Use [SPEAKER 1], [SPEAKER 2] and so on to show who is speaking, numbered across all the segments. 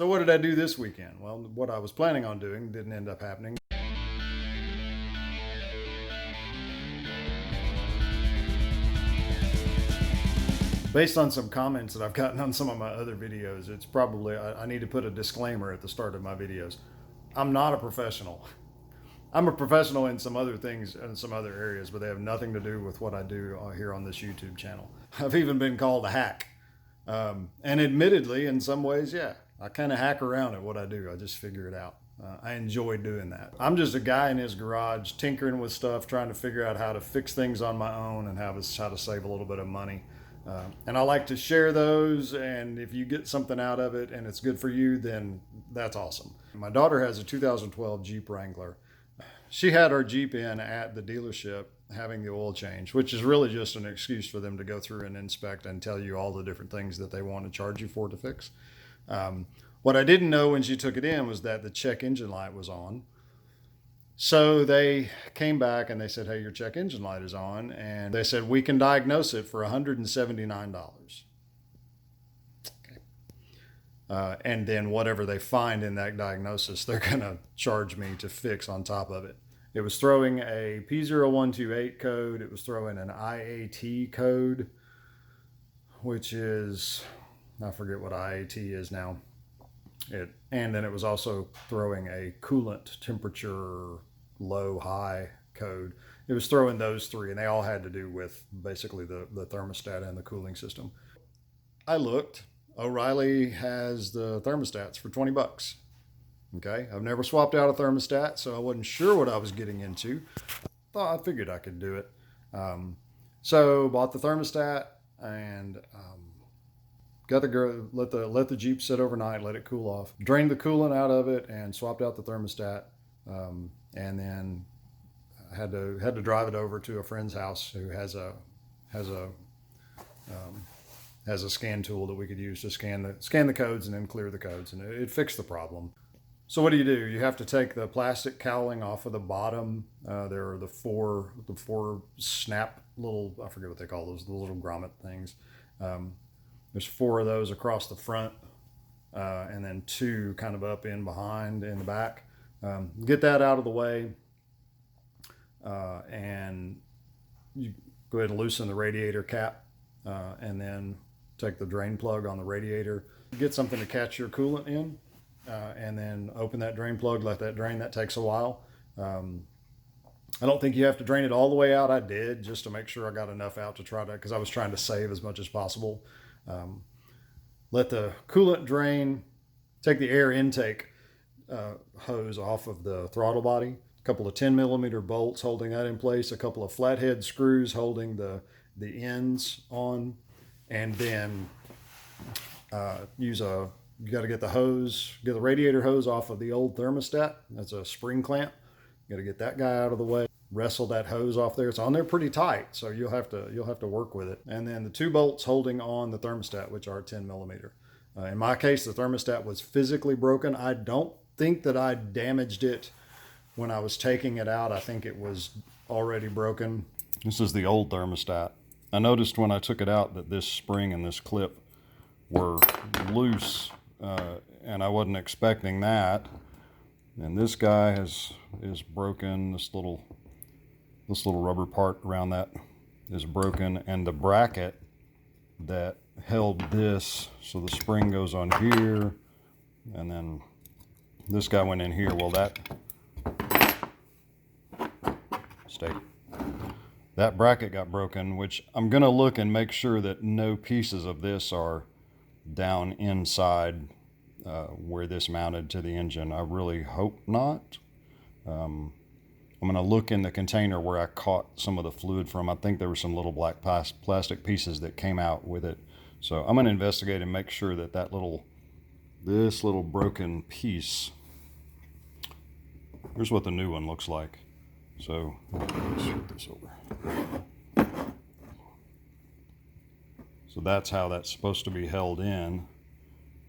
[SPEAKER 1] So what did I do this weekend? Well, what I was planning on doing didn't end up happening. Based on some comments that I've gotten on some of my other videos, it's probably, I need to put a disclaimer at the start of my videos. I'm not a professional. I'm a professional in some other things, in some other areas, but they have nothing to do with what I do here on this YouTube channel. I've even been called a hack. And admittedly, in some ways, yeah, I kind of hack around at what I do. I just figure it out. I enjoy doing that. I'm just a guy in his garage tinkering with stuff, trying to figure out how to fix things on my own and how to save a little bit of money. And I like to share those, and if you get something out of it and it's good for you, then that's awesome. My daughter has a 2012 Jeep Wrangler. She had our Jeep in at the dealership having the oil change, which is really just an excuse for them to go through and inspect and tell you all the different things that they want to charge you for to fix. What I didn't know when she took it in was that the check engine light was on. So they came back and they said, hey, your check engine light is on. And they said, we can diagnose it for $179. Okay. And then whatever they find in that diagnosis, they're going to charge me to fix on top of it. It was throwing a P0128 code. It was throwing an IAT code, which is, I forget what IAT is now. And then it was also throwing a coolant temperature low-high code. It was throwing those three, and they all had to do with basically the thermostat and the cooling system. I looked. O'Reilly has the thermostats for 20 bucks. Okay, I've never swapped out a thermostat, so I wasn't sure what I was getting into. I figured I could do it. So bought the thermostat and got the girl, let the Jeep sit overnight, let it cool off. Drained the coolant out of it and swapped out the thermostat. And then had to drive it over to a friend's house who has a scan tool that we could use to scan the codes and then clear the codes, and it fixed the problem. So what do? You have to take the plastic cowling off of the bottom. There are the four snap little, I forget what they call those, the little grommet things. There's 4 of those across the front, and then 2 kind of up in behind in the back. Get that out of the way, and you go ahead and loosen the radiator cap, and then take the drain plug on the radiator. Get something to catch your coolant in, and then open that drain plug, let that drain. That takes a while. I don't think you have to drain it all the way out. I did, just to make sure I got enough out to try to, because I was trying to save as much as possible. Let the coolant drain, take the air intake hose off of the throttle body, a couple of 10mm bolts holding that in place, a couple of flathead screws holding the ends on, and then you got to get the radiator hose off of the old thermostat. That's a spring clamp. You got to get that guy out of the way. Wrestle that hose off there. It's on there pretty tight, so you'll have to work with it. And then the 2 bolts holding on the thermostat, which are 10mm. In my case, the thermostat was physically broken. I don't think that I damaged it when I was taking it out. I think it was already broken. This is the old thermostat. I noticed when I took it out that this spring and this clip were loose, and I wasn't expecting that. And this guy is broken. This little rubber part around that is broken, and the bracket that held this, so the spring goes on here, and then this guy went in here. Well, that bracket got broken, which I'm gonna look and make sure that no pieces of this are down inside where this mounted to the engine. I really hope not. I'm going to look in the container where I caught some of the fluid from. I think there were some little black plastic pieces that came out with it. So I'm going to investigate and make sure that this little broken piece, here's what the new one looks like. So let's flip this over. So that's how that's supposed to be held in,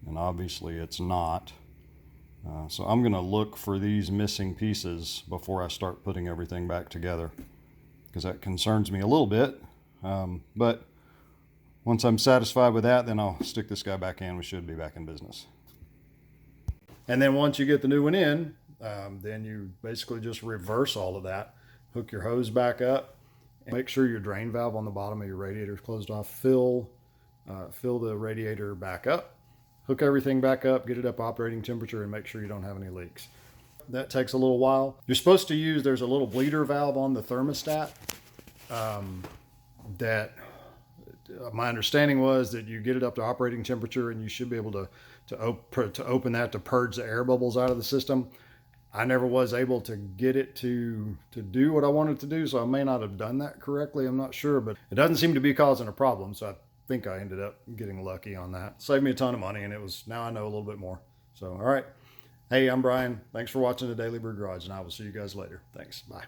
[SPEAKER 1] and obviously it's not. So I'm going to look for these missing pieces before I start putting everything back together, because that concerns me a little bit. But once I'm satisfied with that, then I'll stick this guy back in. We should be back in business. And then once you get the new one in, then you basically just reverse all of that. Hook your hose back up. And make sure your drain valve on the bottom of your radiator is closed off. Fill the radiator back up. Hook everything back up, get it up operating temperature, and make sure you don't have any leaks. That takes a little while. You're supposed to use, there's a little bleeder valve on the thermostat that my understanding was that you get it up to operating temperature and you should be able to open that to purge the air bubbles out of the system. I never was able to get it to do what I wanted to do, so I may not have done that correctly. I'm not sure, but it doesn't seem to be causing a problem, so I think I ended up getting lucky on that. Saved me a ton of money, and now I know a little bit more. So, all right. Hey, I'm Brian. Thanks for watching the Daily Brew Garage, and I will see you guys later. Thanks. Bye.